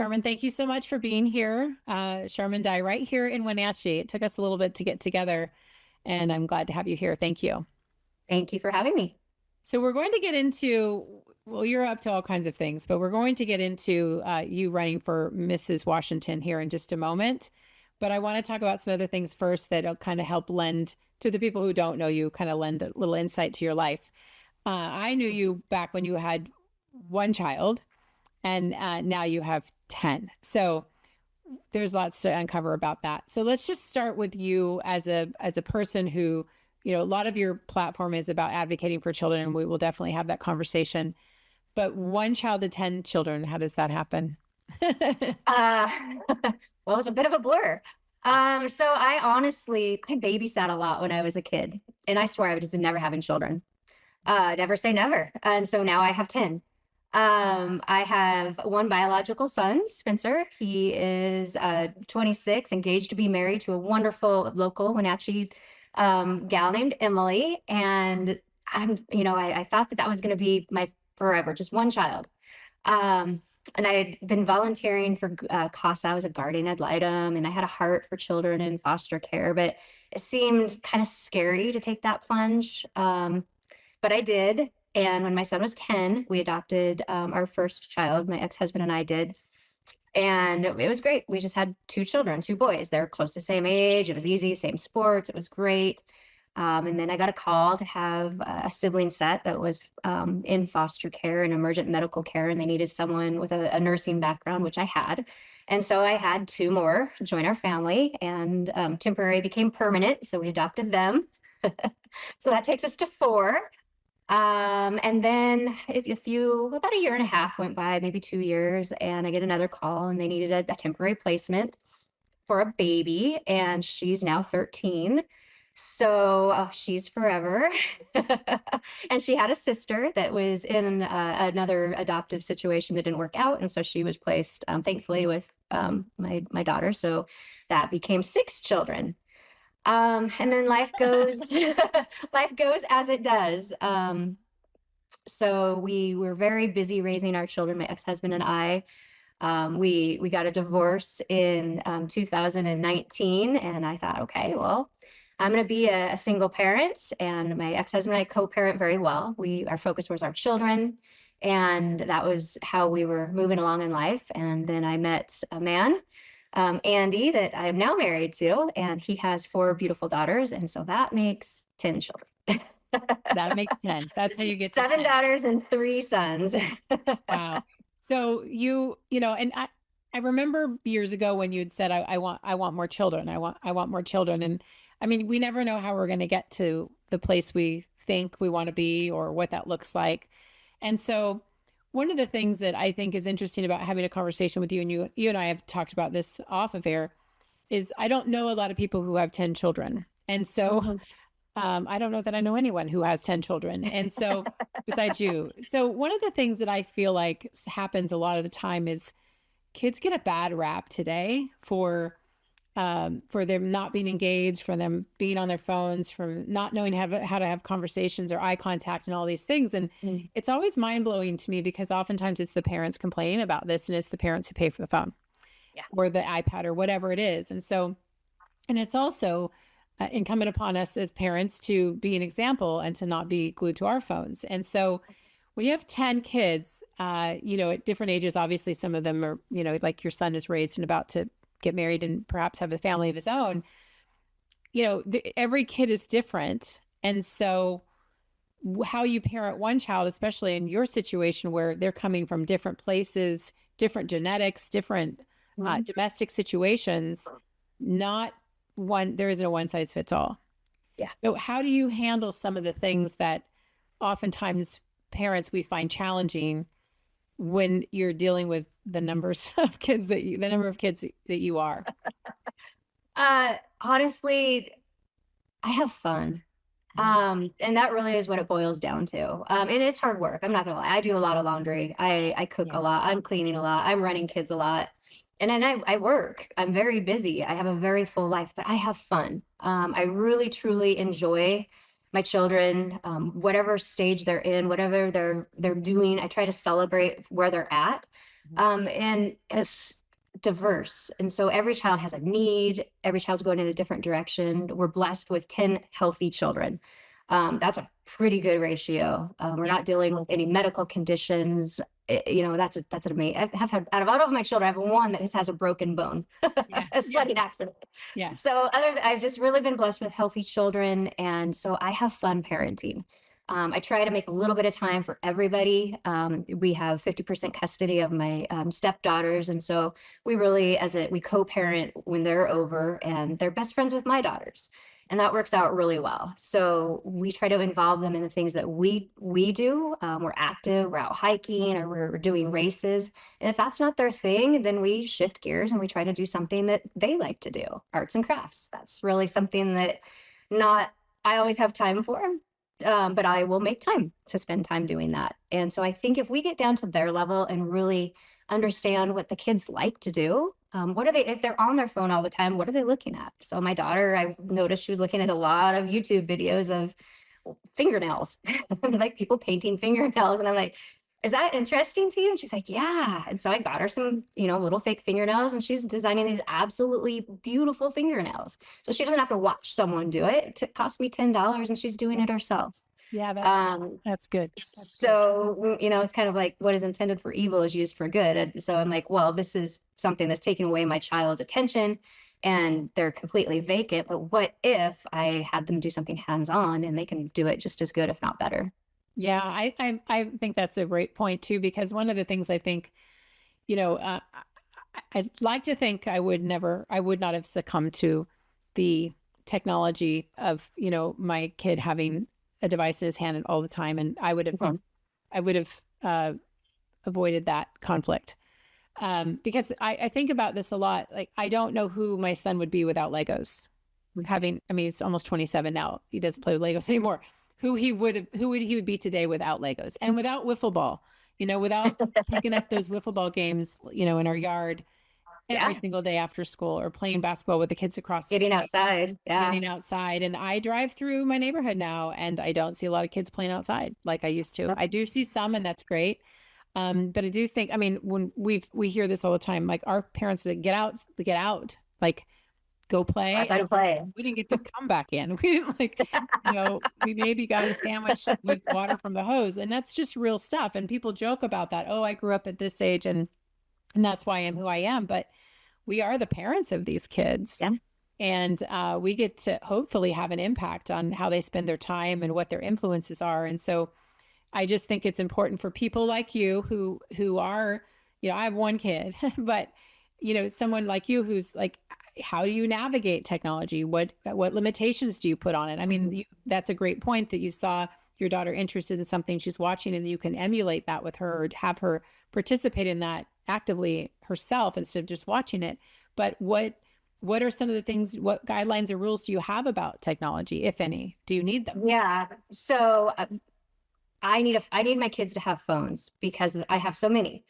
Sharmen, thank you so much for being here. Sharmen Dye right here in Wenatchee. It took us a little bit to get together, and I'm glad to have you here. Thank you. Thank you for having me. So we're going to get into, well, you're up to all kinds of things, but we're going to get into you running for Mrs. Washington here in just a moment. But I want to talk about some other things first that'll kind of help lend to the people who don't know you, kind of lend a little insight to your life. I knew you back when you had one child, and now you have 10. So there's lots to uncover about that. So let's just start with you as a person who, a lot of your platform is about advocating for children, and we will definitely have that conversation. But one child to 10 children, how does that happen? Uh, well, it's a bit of a blur. So I babysat a lot when I was a kid, and I swear I was just never having children. Never say never. And so now I have 10. I have one biological son, Spencer. He is 26, engaged to be married to a wonderful local Wenatchee gal named Emily. And I thought that was going to be my forever, just one child. And I had been volunteering for CASA. I was a guardian ad litem, and I had a heart for children in foster care, but it seemed kind of scary to take that plunge. But I did. And when my son was 10, we adopted our first child. My ex-husband and I did. And it was great. We just had two children, two boys. They're close to the same age. It was easy, same sports. It was great. And then I got a call to have a sibling set that was in foster care and emergent medical care, and they needed someone with a nursing background, which I had. And so I had two more join our family, and temporary became permanent. So we adopted them. So that takes us to 4. And then about a year and a half went by, maybe 2 years, and I get another call, and they needed a temporary placement for a baby, and she's now 13. So she's forever. And she had a sister that was in another adoptive situation that didn't work out. And so she was placed, thankfully, with my daughter. So that became 6 children. And then life goes, life goes as it does. So we were very busy raising our children, my ex-husband and I. We got a divorce in 2019, and I thought, okay, well, I'm going to be a single parent, and my ex-husband and I co-parent very well. Our focus was our children, and that was how we were moving along in life. And then I met a man, Andy, that I am now married to, and he has 4 beautiful daughters, and so that makes 10 children. That makes 10. That's how you get 7 daughters and 3 sons. Wow. So and I remember years ago when you'd said, I want more children. I want more children. And I mean, we never know how we're going to get to the place we think we want to be or what that looks like. And so one of the things that I think is interesting about having a conversation with you, and you and I have talked about this off of air, is I don't know a lot of people who have 10 children. And so I don't know that I know anyone who has 10 children. And so besides you. So one of the things that I feel like happens a lot of the time is kids get a bad rap today for them not being engaged, for them being on their phones, for not knowing how to have conversations or eye contact and all these things. And it's always mind blowing to me because oftentimes it's the parents complaining about this, and it's the parents who pay for the phone or the iPad or whatever it is. And so, and it's also incumbent upon us as parents to be an example and to not be glued to our phones. And so when you have 10 kids, at different ages, obviously some of them are, like your son is raised and about to get married and perhaps have a family of his own, every kid is different. And so how you parent one child, especially in your situation where they're coming from different places, different genetics, different domestic situations, there isn't a one size fits all. Yeah. So how do you handle some of the things that oftentimes parents we find challenging when you're dealing with the numbers of kids the number of kids that you are? Honestly, I have fun. And that really is what it boils down to. And it's hard work. I'm not gonna lie. I do a lot of laundry. I cook a lot. I'm cleaning a lot. I'm running kids a lot. And then I work. I'm very busy. I have a very full life, but I have fun. I really, truly enjoy my children, whatever stage they're in, whatever they're doing. I try to celebrate where they're at. And it's diverse. And so every child has a need, every child's going in a different direction. We're blessed with 10 healthy children. That's a pretty good ratio. We're not dealing with any medical conditions. That's an amazing. I have had, out of all of my children, I have one that has a broken bone, Yeah. a sledding accident. Yeah. So I've just really been blessed with healthy children, and so I have fun parenting. I try to make a little bit of time for everybody. We have 50% custody of my stepdaughters, and so we co-parent when they're over, and they're best friends with my daughters, and that works out really well. So we try to involve them in the things that we do. We're active, we're out hiking, or we're doing races. And if that's not their thing, then we shift gears and we try to do something that they like to do, arts and crafts. That's really something that not I always have time for. But I will make time to spend time doing that. And so I think if we get down to their level and really understand what the kids like to do, if they're on their phone all the time, what are they looking at? So my daughter, I noticed she was looking at a lot of YouTube videos of fingernails, like people painting fingernails. And I'm like, is that interesting to you? And she's like, yeah. And so I got her some, little fake fingernails, and she's designing these absolutely beautiful fingernails. So she doesn't have to watch someone do it. It cost me $10 and she's doing it herself. Yeah, that's good. So, it's kind of like what is intended for evil is used for good. And so I'm like, well, this is something that's taking away my child's attention and they're completely vacant. But what if I had them do something hands-on and they can do it just as good, if not better? Yeah, I think that's a great point too, because one of the things I think, I'd like to think I would not have succumbed to the technology of, my kid having a device in his hand all the time. And I would have avoided that conflict. Because I think about this a lot. Like, I don't know who my son would be without Legos. He's almost 27 now. He doesn't play with Legos anymore. Who he would be today without Legos and without wiffle ball, without picking up those wiffle ball games, in our yard every single day after school, or playing basketball with the kids across the Getting street, outside. Yeah. getting outside. And I drive through my neighborhood now and I don't see a lot of kids playing outside like I used to. I do see some, and that's great. But I do think, when we hear this all the time, like our parents said, get out, like go play. Outside and play. We didn't get to come back in. We didn't we maybe got a sandwich with water from the hose, and that's just real stuff. And people joke about that. Oh, I grew up at this age and that's why I am who I am. But we are the parents of these kids. Yeah. And we get to hopefully have an impact on how they spend their time and what their influences are. And so I just think it's important for people like you who are, I have one kid, but someone like you who's like, how do you navigate technology? What limitations do you put on it? That's a great point that you saw your daughter interested in something she's watching, and you can emulate that with her, or have her participate in that actively herself instead of just watching it. But what are some of the things, what guidelines or rules do you have about technology, if any? Do you need them? Yeah. So I need my kids to have phones because I have so many.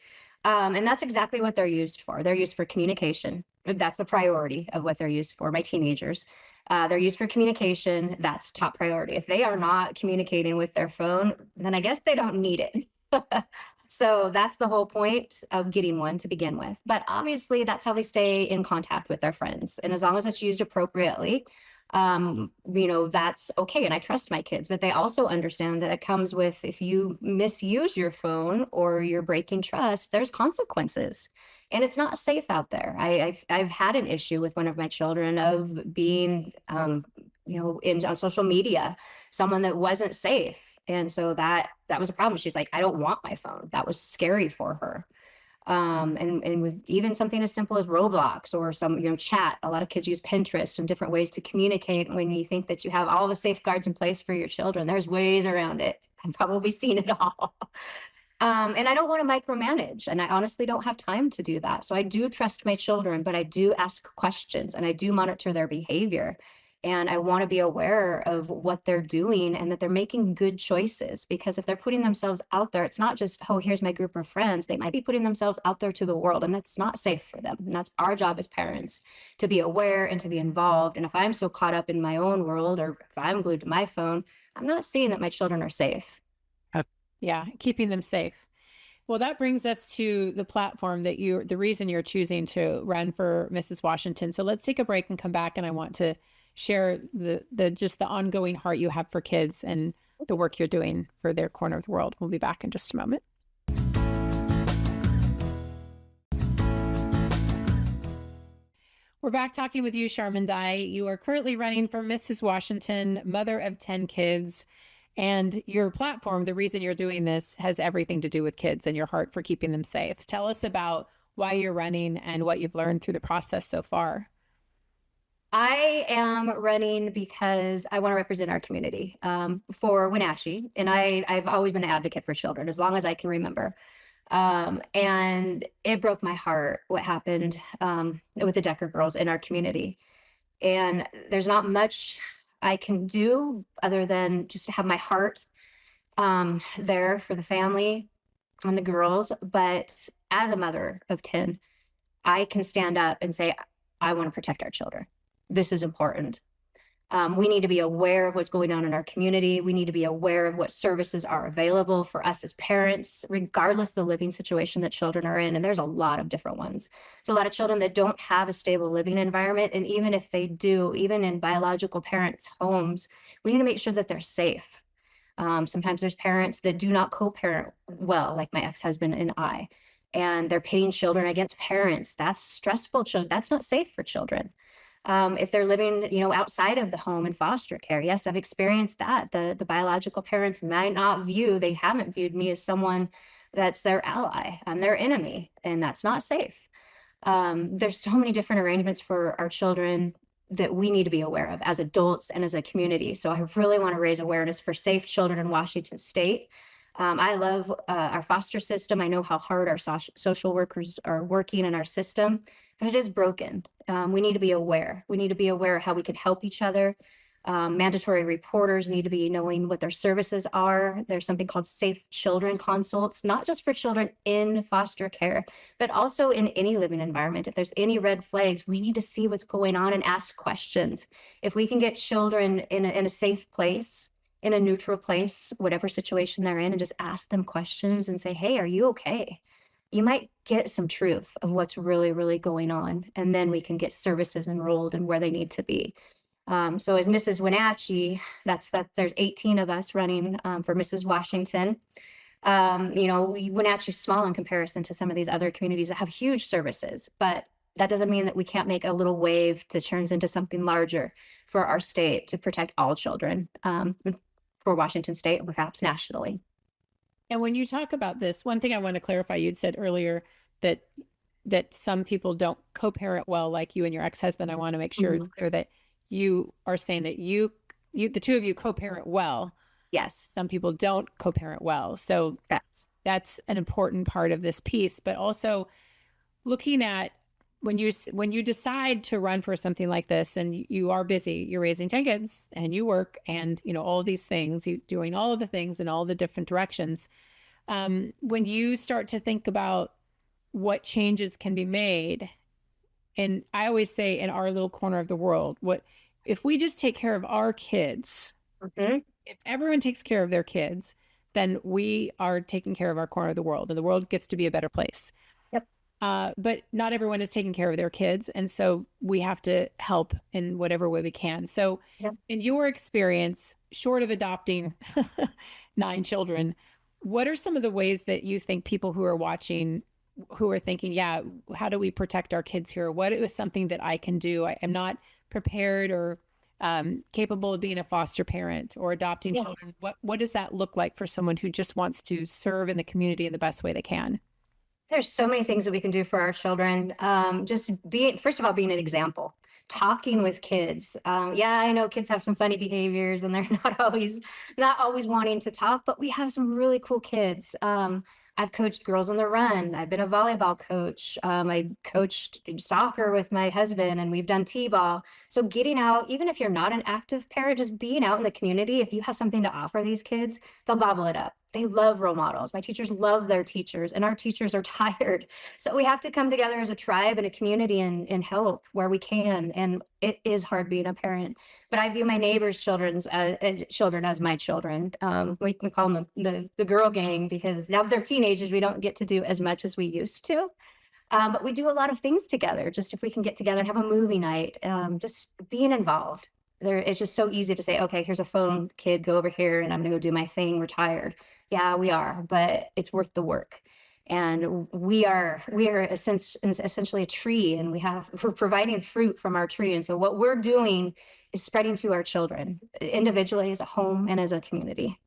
And that's exactly what they're used for. They're used for communication. That's a priority of what they're used for. My teenagers, they're used for communication. That's top priority. If they are not communicating with their phone, then I guess they don't need it. So that's the whole point of getting one to begin with. But obviously that's how they stay in contact with their friends. And as long as it's used appropriately, that's okay. And I trust my kids, but they also understand that it comes with, if you misuse your phone or you're breaking trust, there's consequences, and it's not safe out there. I've had an issue with one of my children of being, on social media, someone that wasn't safe. And so that was a problem. She's like, I don't want my phone. That was scary for her. And with even something as simple as Roblox or some, chat, a lot of kids use Pinterest and different ways to communicate. When you think that you have all the safeguards in place for your children, there's ways around it. I've probably seen it all. And I don't want to micromanage, and I honestly don't have time to do that. So I do trust my children, but I do ask questions and I do monitor their behavior. And I want to be aware of what they're doing and that they're making good choices, because if they're putting themselves out there, it's not just, oh, here's my group of friends. They might be putting themselves out there to the world, and that's not safe for them. And that's our job as parents, to be aware and to be involved. And if I'm so caught up in my own world, or if I'm glued to my phone, I'm not seeing that my children are safe. Yeah, keeping them safe. Well, that brings us to the platform that the reason you're choosing to run for Mrs. Washington. So let's take a break and come back. And I want to share just the ongoing heart you have for kids and the work you're doing for their corner of the world. We'll be back in just a moment. We're back talking with you, Sharmen Dye. You are currently running for Mrs. Washington, mother of 10 kids. And your platform, the reason you're doing this, has everything to do with kids and your heart for keeping them safe. Tell us about why you're running and what you've learned through the process so far. I am running because I want to represent our community for Wenatchee. And I've always been an advocate for children as long as I can remember. And it broke my heart what happened with the Decker girls in our community. And there's not much I can do other than just have my heart there for the family and the girls. But as a mother of 10, I can stand up and say, I want to protect our children. This is important. We need to be aware of what's going on in our community. We need to be aware of what services are available for us as parents, regardless of the living situation that children are in. And there's a lot of different ones. So a lot of children that don't have a stable living environment. And even if they do, even in biological parents' homes, we need to make sure that they're safe. Sometimes there's parents that do not co-parent well, like my ex-husband and I, and they're pitting children against parents. That's stressful. That's not safe for children. If they're living, outside of the home in foster care. Yes, I've experienced that. The biological parents might not they haven't viewed me as someone that's their ally. I'm their enemy, and that's not safe. There's so many different arrangements for our children that we need to be aware of as adults and as a community. So I really want to raise awareness for safe children in Washington State. I love our foster system. I know how hard our social workers are working in our system, but it is broken. We need to be aware. We need to be aware of how we can help each other. Mandatory reporters need to be knowing what their services are. There's something called Safe Children Consults, not just for children in foster care, but also in any living environment. If there's any red flags, we need to see what's going on and ask questions. If we can get children in a safe place, in a neutral place, whatever situation they're in, and just ask them questions and say, hey, are you okay? You might get some truth of what's really, really going on. And then we can get services enrolled and where they need to be. So as Mrs. Wenatchee, there's 18 of us running for Mrs. Washington. Wenatchee's small in comparison to some of these other communities that have huge services, but that doesn't mean that we can't make a little wave that turns into something larger for our state to protect all children for Washington State and perhaps nationally. And when you talk about this, one thing I want to clarify, you'd said earlier that some people don't co-parent well, like you and your ex-husband. I want to make sure it's clear that you are saying that the two of you co-parent well. Yes. Some people don't co-parent well. So that's an important part of this piece, but also looking at when you decide to run for something like this and you are busy, you're raising 10 kids and you work and, all these things, you doing all of the things in all the different directions. When you start to think about what changes can be made, and I always say in our little corner of the world, if we just take care of our kids, if everyone takes care of their kids, then we are taking care of our corner of the world and the world gets to be a better place. But not everyone is taking care of their kids. And so we have to help in whatever way we can. So in your experience, short of adopting 9 children, what are some of the ways that you think people who are watching, who are thinking, how do we protect our kids here? What is something that I can do? I am not prepared or capable of being a foster parent or adopting children. What does that look like for someone who just wants to serve in the community in the best way they can? There's so many things that we can do for our children. First of all, being an example, talking with kids. I know kids have some funny behaviors and they're not always wanting to talk, but we have some really cool kids. I've coached girls on the run. I've been a volleyball coach. I coached soccer with my husband and we've done t-ball. So getting out, even if you're not an active parent, just being out in the community, if you have something to offer these kids, they'll gobble it up. They love role models. My teachers love their teachers, and our teachers are tired. So we have to come together as a tribe and a community and help where we can. And it is hard being a parent, but I view my neighbors' children as my children. We call them the girl gang, because now that they're teenagers, we don't get to do as much as we used to. But we do a lot of things together. Just if we can get together and have a movie night, just being involved. It's just so easy to say, okay, here's a phone, kid, go over here, and I'm gonna go do my thing. We're tired. Yeah, we are, but it's worth the work. And we are essentially a tree, and we're providing fruit from our tree. And so what we're doing is spreading to our children individually, as a home, and as a community.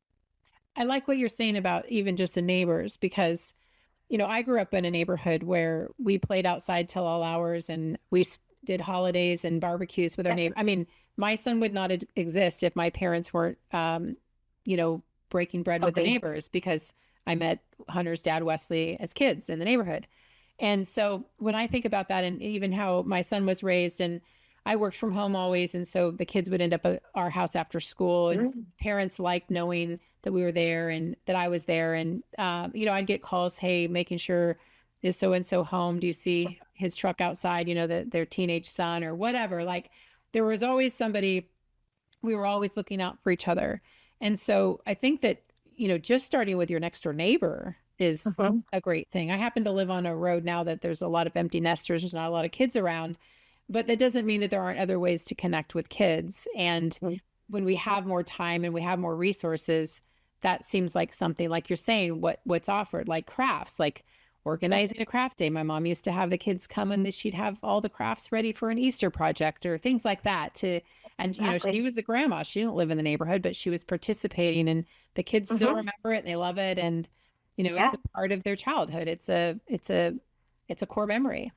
I like what you're saying about even just the neighbors, because I grew up in a neighborhood where we played outside till all hours, and we did holidays and barbecues with our neighbor. I mean, my son would not exist if my parents weren't, breaking bread with the neighbors, because I met Hunter's dad, Wesley, as kids in the neighborhood. And so when I think about that, and even how my son was raised, and I worked from home always, and so the kids would end up at our house after school, and parents liked knowing that we were there and that I was there. And I'd get calls, hey, making sure, is so and so home? Do you see his truck outside? Their teenage son or whatever. Like, there was always somebody. We were always looking out for each other. And so I think that just starting with your next door neighbor is a great thing. I happen to live on a road now that there's a lot of empty nesters. There's not a lot of kids around, but that doesn't mean that there aren't other ways to connect with kids. And when we have more time and we have more resources, that seems like something, like you're saying, what's offered, like crafts, like organizing a craft day. My mom used to have the kids come, and she'd have all the crafts ready for an Easter project or things like that. And she was a grandma. She didn't live in the neighborhood, but she was participating, and the kids still remember it and they love it. And it's a part of their childhood. It's a core memory.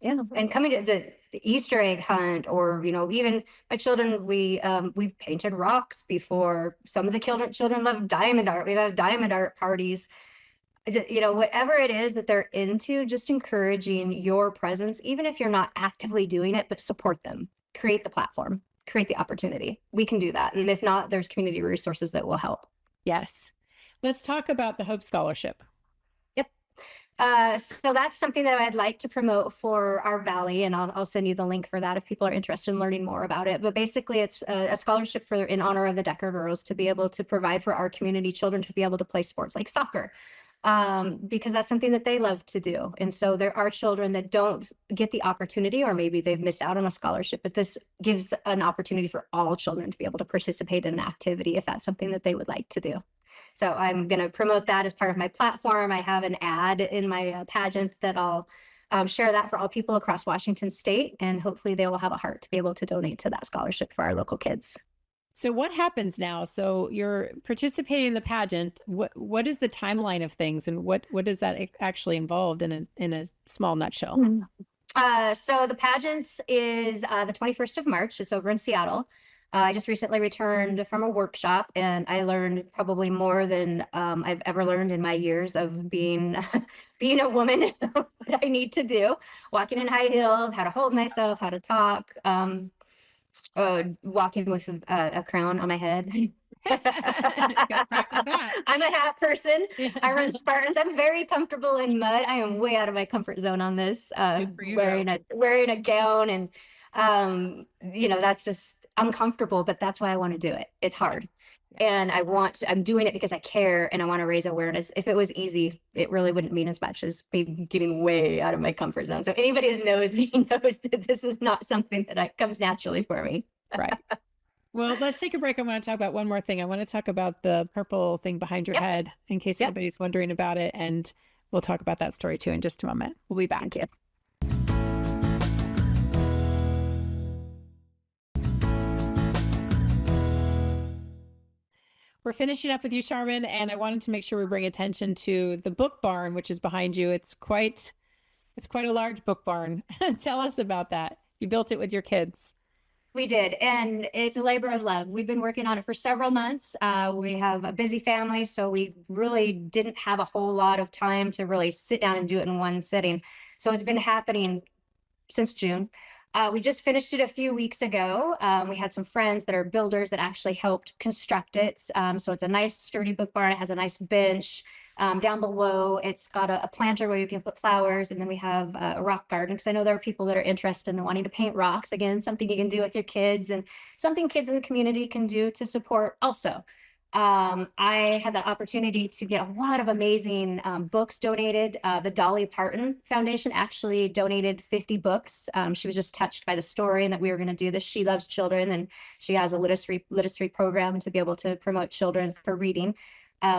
Yeah, and coming to the Easter egg hunt, or even my children, we've painted rocks before. Some of the children love diamond art. We have diamond art parties. Whatever it is that they're into, just encouraging your presence, even if you're not actively doing it, but support them. Create the platform, create the opportunity. We can do that, and if not, there's community resources that will help. Yes, let's talk about the Hope Scholarship. So that's something that I'd like to promote for our Valley, and I'll send you the link for that if people are interested in learning more about it. But basically, it's a scholarship in honor of the Decker girls, to be able to provide for our community children to be able to play sports like soccer, because that's something that they love to do. And so there are children that don't get the opportunity, or maybe they've missed out on a scholarship, but this gives an opportunity for all children to be able to participate in an activity if that's something that they would like to do. So I'm going to promote that as part of my platform. I have an ad in my pageant that I'll share that for all people across Washington State, and hopefully they will have a heart to be able to donate to that scholarship for our local kids. So what happens now? So you're participating in the pageant. What is the timeline of things, and what does that actually involve in a small nutshell? So the pageant is the 21st of March. It's over in Seattle. I just recently returned from a workshop, and I learned probably more than I've ever learned in my years of being a woman. What I need to do, walking in high heels, how to hold myself, how to talk, walking with a crown on my head. I'm a hat person. I run Spartans. I'm very comfortable in mud. I am way out of my comfort zone on this. Wearing a gown, and that's just uncomfortable, but that's why I want to do it. It's hard. And I'm doing it because I care, and I want to raise awareness. If it was easy, it really wouldn't mean as much as me getting way out of my comfort zone. So anybody that knows me knows that this is not something that comes naturally for me. Right. Well, let's take a break. I want to talk about one more thing. I want to talk about the purple thing behind your head, in case anybody's wondering about it. And we'll talk about that story too in just a moment. We'll be back. Thank you. We're finishing up with you, Sharmen, and I wanted to make sure we bring attention to the book barn, which is behind you. It's quite a large book barn. Tell us about that. You built it with your kids. We did, and it's a labor of love. We've been working on it for several months. We have a busy family, so we really didn't have a whole lot of time to really sit down and do it in one sitting. So it's been happening since June. We just finished it a few weeks ago. We had some friends that are builders that actually helped construct it. So it's a nice sturdy book barn. It has a nice bench. Down below, it's got a planter where you can put flowers, and then we have a rock garden, because I know there are people that are interested in wanting to paint rocks. Again, something you can do with your kids, and something kids in the community can do to support also. I had the opportunity to get a lot of amazing books donated. The Dolly Parton Foundation actually donated 50 books. She was just touched by the story and that we were going to do this. She loves children, and she has a literacy program to be able to promote children for reading,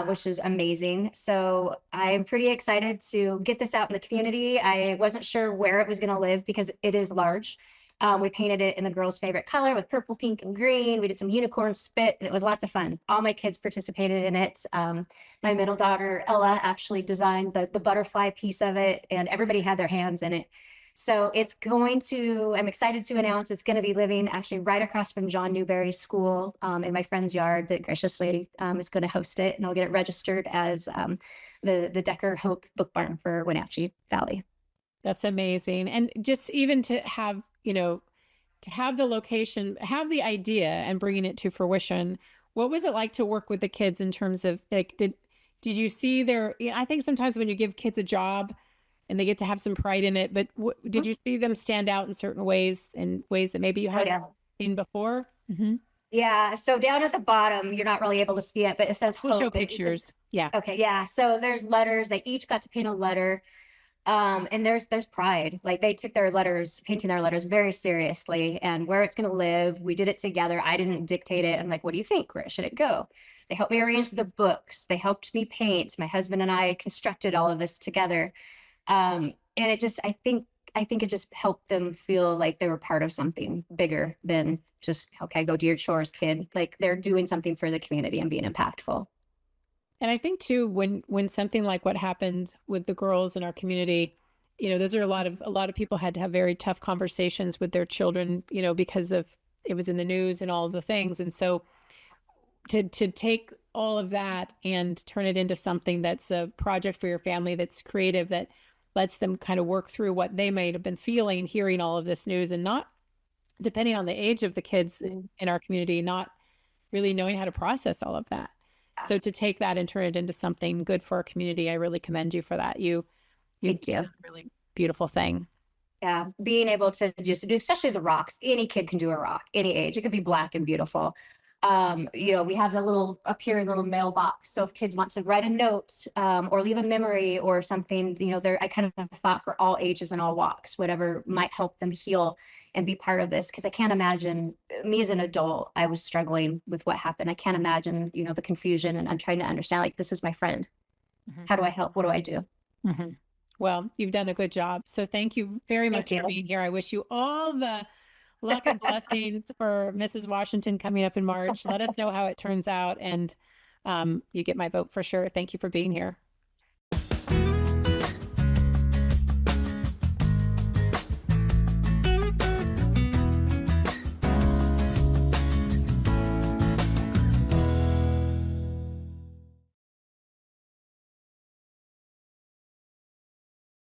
which is amazing. So I'm pretty excited to get this out in the community. I wasn't sure where it was going to live because it is large. We painted it in the girls' favorite color with purple, pink, and green. We did some unicorn spit, and it was lots of fun. All my kids participated in it. My middle daughter, Ella, actually designed the butterfly piece of it, and everybody had their hands in it. So I'm excited to announce it's going to be living actually right across from John Newbery School, in my friend's yard that graciously is going to host it, and I'll get it registered as the Decker Hope Book Barn for Wenatchee Valley. That's amazing. And just even to have, to have the location, have the idea and bringing it to fruition. What was it like to work with the kids in terms of like, did you see I think sometimes when you give kids a job and they get to have some pride in it, but did you see them stand out in certain ways, in ways that maybe you hadn't seen before? Mm-hmm. Yeah. So down at the bottom, you're not really able to see it, but it says We'll show hope. pictures. Yeah. Okay. Yeah. So there's letters. They each got to paint a letter. And there's pride. Like they took painting their letters very seriously, and where it's going to live. We did it together. I didn't dictate it. I'm like, what do you think? Where should it go? They helped me arrange the books. They helped me paint. My husband and I constructed all of this together. And I think it just helped them feel like they were part of something bigger than just, okay, go do your chores, kid. Like they're doing something for the community and being impactful. And I think too, when something like what happened with the girls in our community, those are a lot of people had to have very tough conversations with their children, because of it was in the news and all of the things. And so to take all of that and turn it into something that's a project for your family, that's creative, that lets them kind of work through what they might have been feeling, hearing all of this news, and not, depending on the age of the kids in our community, not really knowing how to process all of that. So to take that and turn it into something good for our community, I really commend you for that. You Thank you. did a really beautiful thing. Yeah, being able to just do, especially the rocks. Any kid can do a rock, any age. It could be black and beautiful. We have a little mailbox. So if kids want to write a note, or leave a memory or something, I kind of thought for all ages and all walks, whatever might help them heal and be part of this. Because I can't imagine me as an adult, I was struggling with what happened. I can't imagine, the confusion, and I'm trying to understand, like, this is my friend. Mm-hmm. How do I help? What do I do? Mm-hmm. Well, you've done a good job. So thank you very much for being here. I wish you all the luck and blessings for Mrs. Washington coming up in March. Let us know how it turns out, and you get my vote for sure. Thank you for being here.